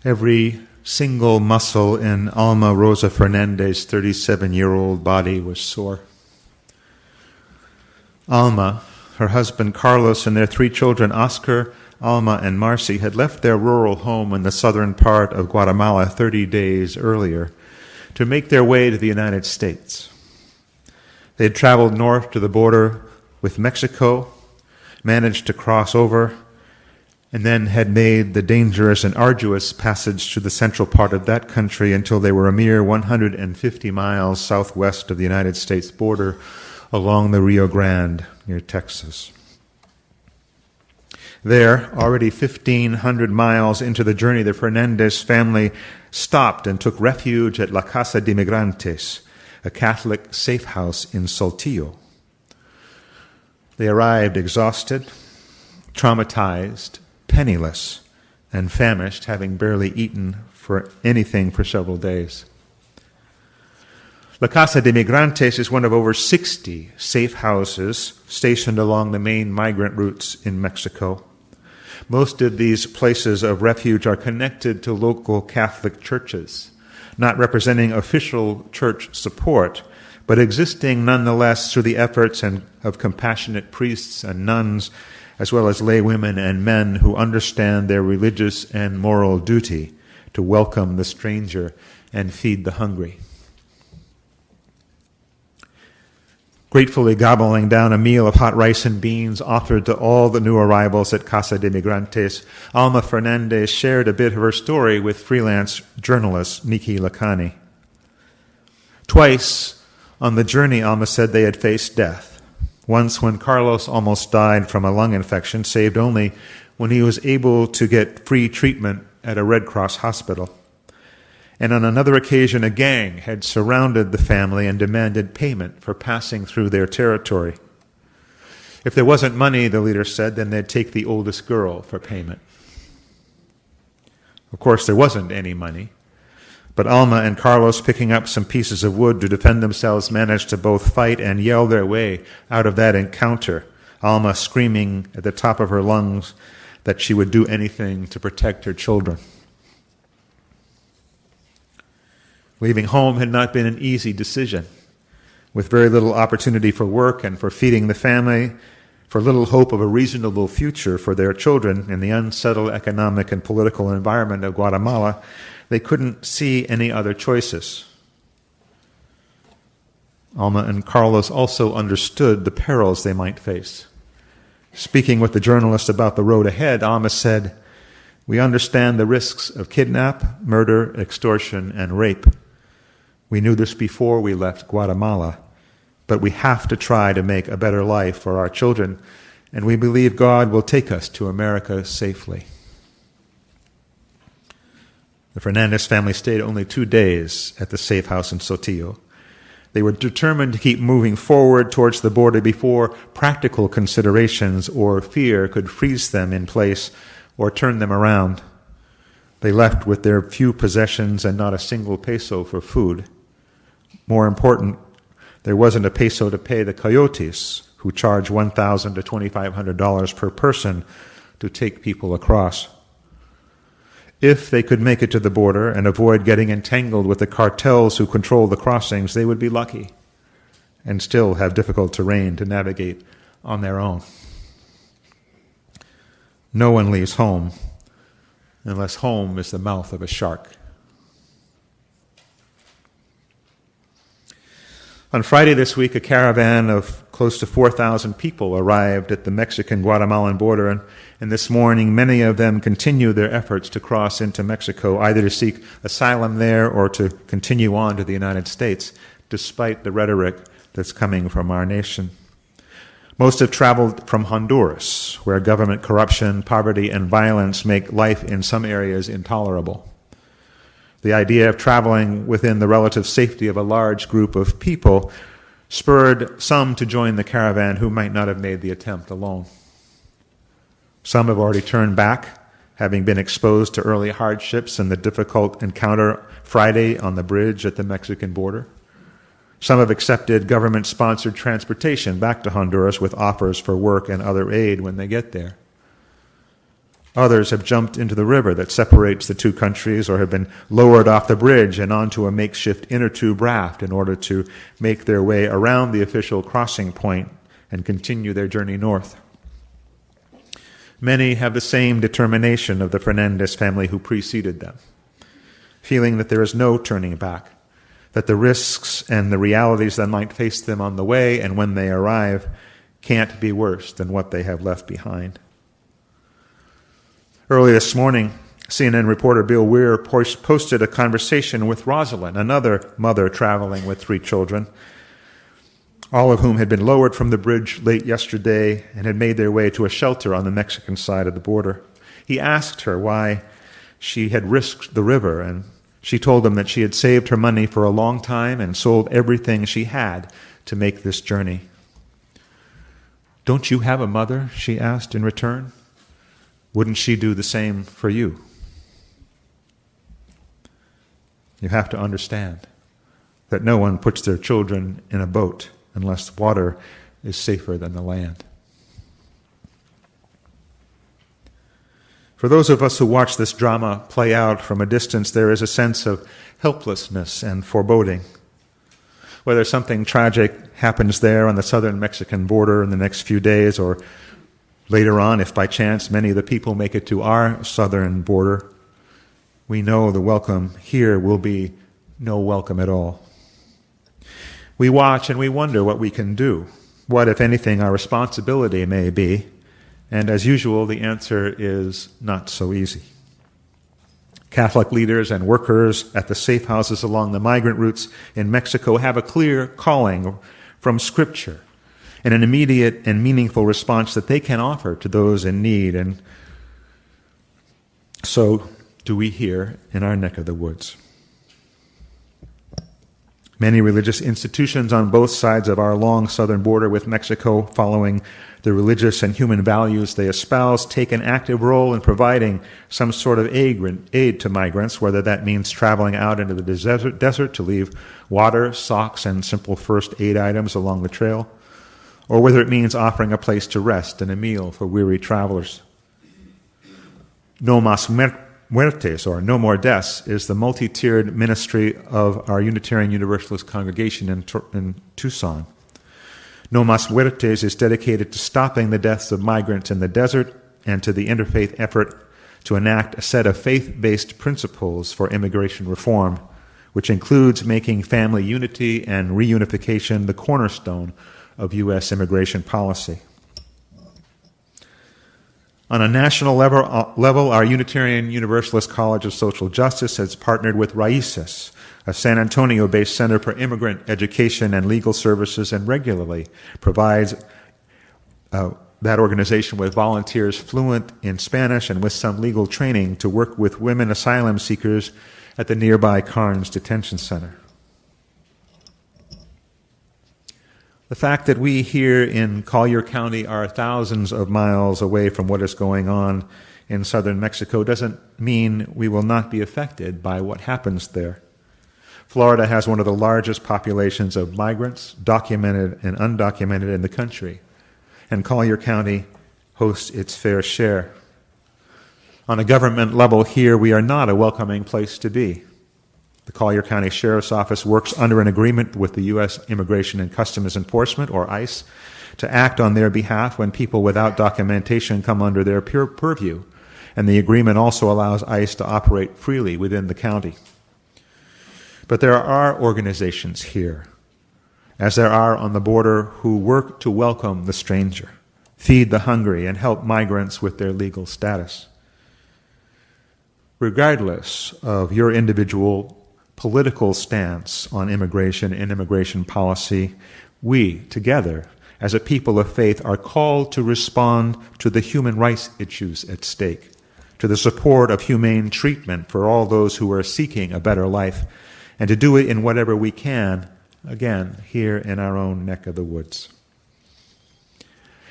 Every single muscle in Alma Rosa Fernandez's 37-year-old body was sore. Alma, her husband Carlos, and their 3 children, Oscar, Alma, and Marcie, had left their rural home in the southern part of Guatemala 30 days earlier to make their way to the United States. They had traveled north to the border with Mexico, managed to cross over, and then had made the dangerous and arduous passage to the central part of that country until they were a mere 150 miles southwest of the United States border along the Rio Grande near Texas. There, already 1,500 miles into the journey, the Fernandez family stopped and took refuge at La Casa de Migrantes, a Catholic safe house in Saltillo. They arrived exhausted, traumatized, penniless, and famished, having barely eaten for anything for several days. La Casa de Migrantes is one of over 60 safe houses stationed along the main migrant routes in Mexico. Most of these places of refuge are connected to local Catholic churches, not representing official church support, but existing nonetheless through the efforts of compassionate priests and nuns, as well as lay women and men who understand their religious and moral duty to welcome the stranger and feed the hungry. Gratefully gobbling down a meal of hot rice and beans offered to all the new arrivals at Casa de Migrantes, Alma Fernandez shared a bit of her story with freelance journalist Nikki Lacani. Twice on the journey, Alma said they had faced death. Once when Carlos almost died from a lung infection, saved only when he was able to get free treatment at a Red Cross hospital. And on another occasion, a gang had surrounded the family and demanded payment for passing through their territory. If there wasn't money, the leader said, then they'd take the oldest girl for payment. Of course, there wasn't any money, but Alma and Carlos, picking up some pieces of wood to defend themselves, managed to both fight and yell their way out of that encounter, Alma screaming at the top of her lungs that she would do anything to protect her children. Leaving home had not been an easy decision. With very little opportunity for work and for feeding the family, for little hope of a reasonable future for their children in the unsettled economic and political environment of Guatemala, they couldn't see any other choices. Alma and Carlos also understood the perils they might face. Speaking with the journalist about the road ahead, Alma said, "We understand the risks of kidnap, murder, extortion, and rape. We knew this before we left Guatemala, but we have to try to make a better life for our children, and we believe God will take us to America safely." The Fernandez family stayed only 2 days at the safe house in Saltillo. They were determined to keep moving forward towards the border before practical considerations or fear could freeze them in place or turn them around. They left with their few possessions and not a single peso for food. More important, there wasn't a peso to pay the coyotes, who charge $1,000 to $2,500 per person to take people across. If they could make it to the border and avoid getting entangled with the cartels who control the crossings, they would be lucky and still have difficult terrain to navigate on their own. No one leaves home unless home is the mouth of a shark. On Friday this week, a caravan of close to 4,000 people arrived at the Mexican-Guatemalan border, and this morning many of them continue their efforts to cross into Mexico, either to seek asylum there or to continue on to the United States, despite the rhetoric that's coming from our nation. Most have traveled from Honduras, where government corruption, poverty, and violence make life in some areas intolerable. The idea of traveling within the relative safety of a large group of people spurred some to join the caravan who might not have made the attempt alone. Some have already turned back, having been exposed to early hardships and the difficult encounter Friday on the bridge at the Mexican border. Some have accepted government-sponsored transportation back to Honduras with offers for work and other aid when they get there. Others have jumped into the river that separates the two countries or have been lowered off the bridge and onto a makeshift inner tube raft in order to make their way around the official crossing point and continue their journey north. Many have the same determination of the Fernandez family who preceded them, feeling that there is no turning back, that the risks and the realities that might face them on the way and when they arrive can't be worse than what they have left behind. Early this morning, CNN reporter Bill Weir posted a conversation with Rosalind, another mother traveling with 3 children, all of whom had been lowered from the bridge late yesterday and had made their way to a shelter on the Mexican side of the border. He asked her why she had risked the river, and she told him that she had saved her money for a long time and sold everything she had to make this journey. "Don't you have a mother?" she asked in return. "Wouldn't she do the same for you?" You have to understand that no one puts their children in a boat unless water is safer than the land. For those of us who watch this drama play out from a distance, there is a sense of helplessness and foreboding. Whether something tragic happens there on the southern Mexican border in the next few days, or later on, if by chance many of the people make it to our southern border, we know the welcome here will be no welcome at all. We watch and we wonder what we can do, what, if anything, our responsibility may be, and as usual, the answer is not so easy. Catholic leaders and workers at the safe houses along the migrant routes in Mexico have a clear calling from Scripture and an immediate and meaningful response that they can offer to those in need. And so do we here in our neck of the woods. Many religious institutions on both sides of our long southern border with Mexico, following the religious and human values they espouse, take an active role in providing some sort of aid to migrants, whether that means traveling out into the desert to leave water, socks, and simple first aid items along the trail, or whether it means offering a place to rest and a meal for weary travelers. No Mas Muertes, or No More Deaths, is the multi-tiered ministry of our Unitarian Universalist congregation in Tucson. No Mas Muertes is dedicated to stopping the deaths of migrants in the desert and to the interfaith effort to enact a set of faith-based principles for immigration reform, which includes making family unity and reunification the cornerstone of U.S. immigration policy. On a national level, our Unitarian Universalist College of Social Justice has partnered with Raíces, a San Antonio-based center for immigrant education and legal services, and regularly provides that organization with volunteers fluent in Spanish and with some legal training to work with women asylum seekers at the nearby Carnes Detention Center. The fact that we here in Collier County are thousands of miles away from what is going on in southern Mexico doesn't mean we will not be affected by what happens there. Florida has one of the largest populations of migrants, documented and undocumented, in the country, and Collier County hosts its fair share. On a government level here, we are not a welcoming place to be. The Collier County Sheriff's Office works under an agreement with the U.S. Immigration and Customs Enforcement, or ICE, to act on their behalf when people without documentation come under their purview, and the agreement also allows ICE to operate freely within the county. But there are organizations here, as there are on the border, who work to welcome the stranger, feed the hungry, and help migrants with their legal status. Regardless of your individual political stance on immigration and immigration policy, we, together, as a people of faith, are called to respond to the human rights issues at stake, to the support of humane treatment for all those who are seeking a better life, and to do it in whatever we can, again, here in our own neck of the woods.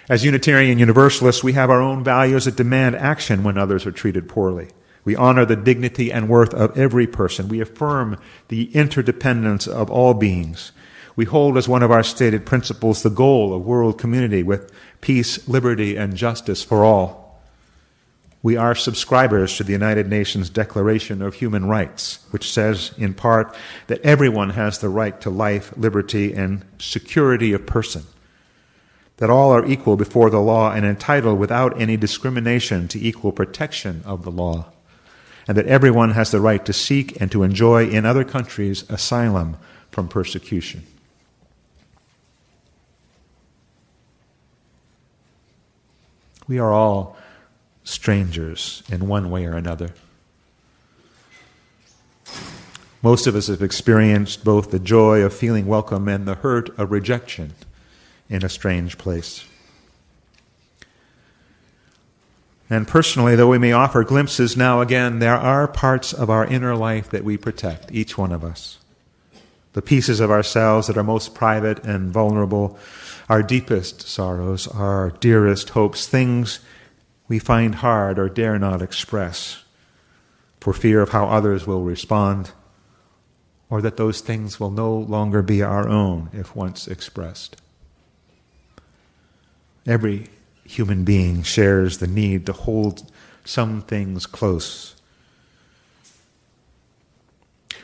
As Unitarian Universalists, we have our own values that demand action when others are treated poorly. We honor the dignity and worth of every person. We affirm the interdependence of all beings. We hold as one of our stated principles the goal of world community with peace, liberty, and justice for all. We are subscribers to the United Nations Declaration of Human Rights, which says, in part, that everyone has the right to life, liberty, and security of person, that all are equal before the law and entitled without any discrimination to equal protection of the law, and that everyone has the right to seek and to enjoy in other countries asylum from persecution. We are all strangers in one way or another. Most of us have experienced both the joy of feeling welcome and the hurt of rejection in a strange place. And personally, though we may offer glimpses now and again, there are parts of our inner life that we protect, each one of us. The pieces of ourselves that are most private and vulnerable, our deepest sorrows, our dearest hopes, things we find hard or dare not express for fear of how others will respond, or that those things will no longer be our own if once expressed. Every human being shares the need to hold some things close.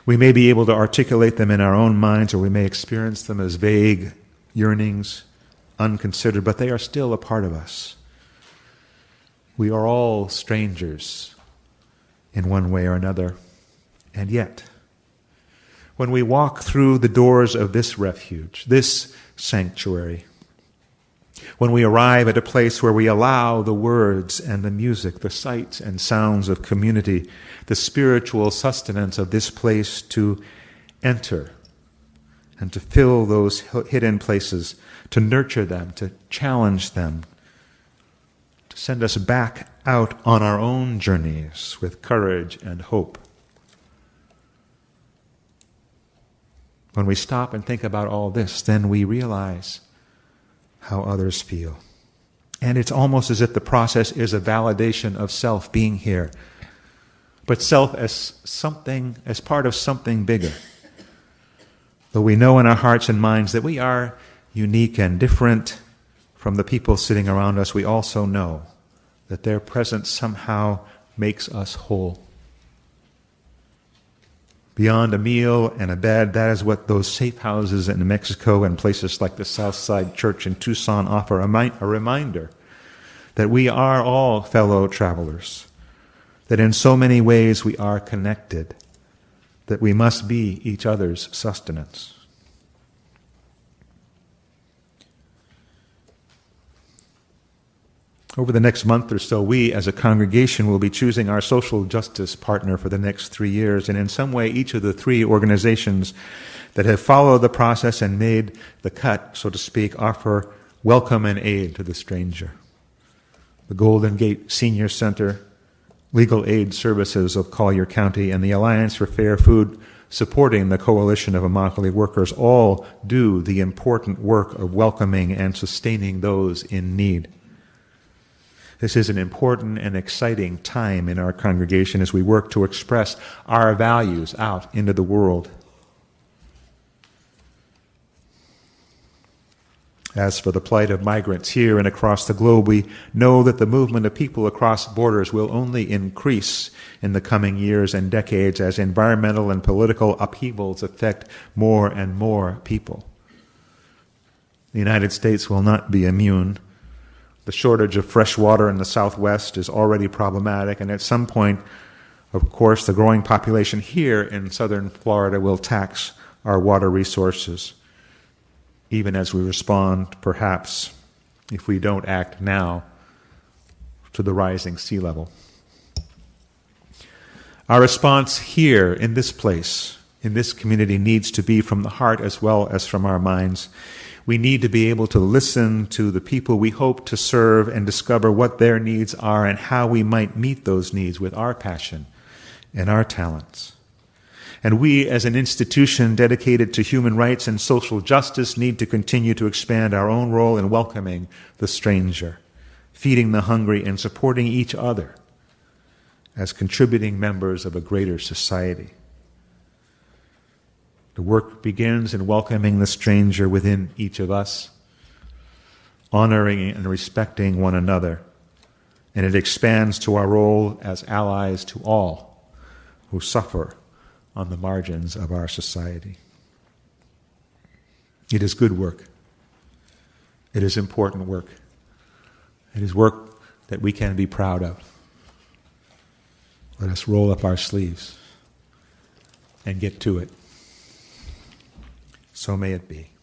We may be able to articulate them in our own minds, or we may experience them as vague yearnings, unconsidered, but they are still a part of us. We are all strangers in one way or another. And yet, when we walk through the doors of this refuge, this sanctuary, when we arrive at a place where we allow the words and the music, the sights and sounds of community, the spiritual sustenance of this place to enter and to fill those hidden places, to nurture them, to challenge them, to send us back out on our own journeys with courage and hope. When we stop and think about all this, then we realize how others feel. And it's almost as if the process is a validation of self being here, but self as something, as part of something bigger. Though we know in our hearts and minds that we are unique and different from the people sitting around us, we also know that their presence somehow makes us whole. Beyond a meal and a bed, that is what those safe houses in Mexico and places like the Southside Church in Tucson offer, a reminder that we are all fellow travelers, that in so many ways we are connected, that we must be each other's sustenance. Over the next month or so, we as a congregation will be choosing our social justice partner for the next 3 years. And in some way, each of the 3 organizations that have followed the process and made the cut, so to speak, offer welcome and aid to the stranger. The Golden Gate Senior Center, Legal Aid Services of Collier County, and the Alliance for Fair Food, supporting the Coalition of Immokalee Workers, all do the important work of welcoming and sustaining those in need. This is an important and exciting time in our congregation as we work to express our values out into the world. As for the plight of migrants here and across the globe, we know that the movement of people across borders will only increase in the coming years and decades as environmental and political upheavals affect more and more people. The United States will not be immune. The shortage of fresh water in the Southwest is already problematic, and at some point, of course, the growing population here in southern Florida will tax our water resources, even as we respond, perhaps, if we don't act now, to the rising sea level. Our response here, in this place, in this community, needs to be from the heart as well as from our minds. We need to be able to listen to the people we hope to serve and discover what their needs are and how we might meet those needs with our passion and our talents. And we, as an institution dedicated to human rights and social justice, need to continue to expand our own role in welcoming the stranger, feeding the hungry, and supporting each other as contributing members of a greater society. The work begins in welcoming the stranger within each of us, honoring and respecting one another, and it expands to our role as allies to all who suffer on the margins of our society. It is good work. It is important work. It is work that we can be proud of. Let us roll up our sleeves and get to it. So may it be.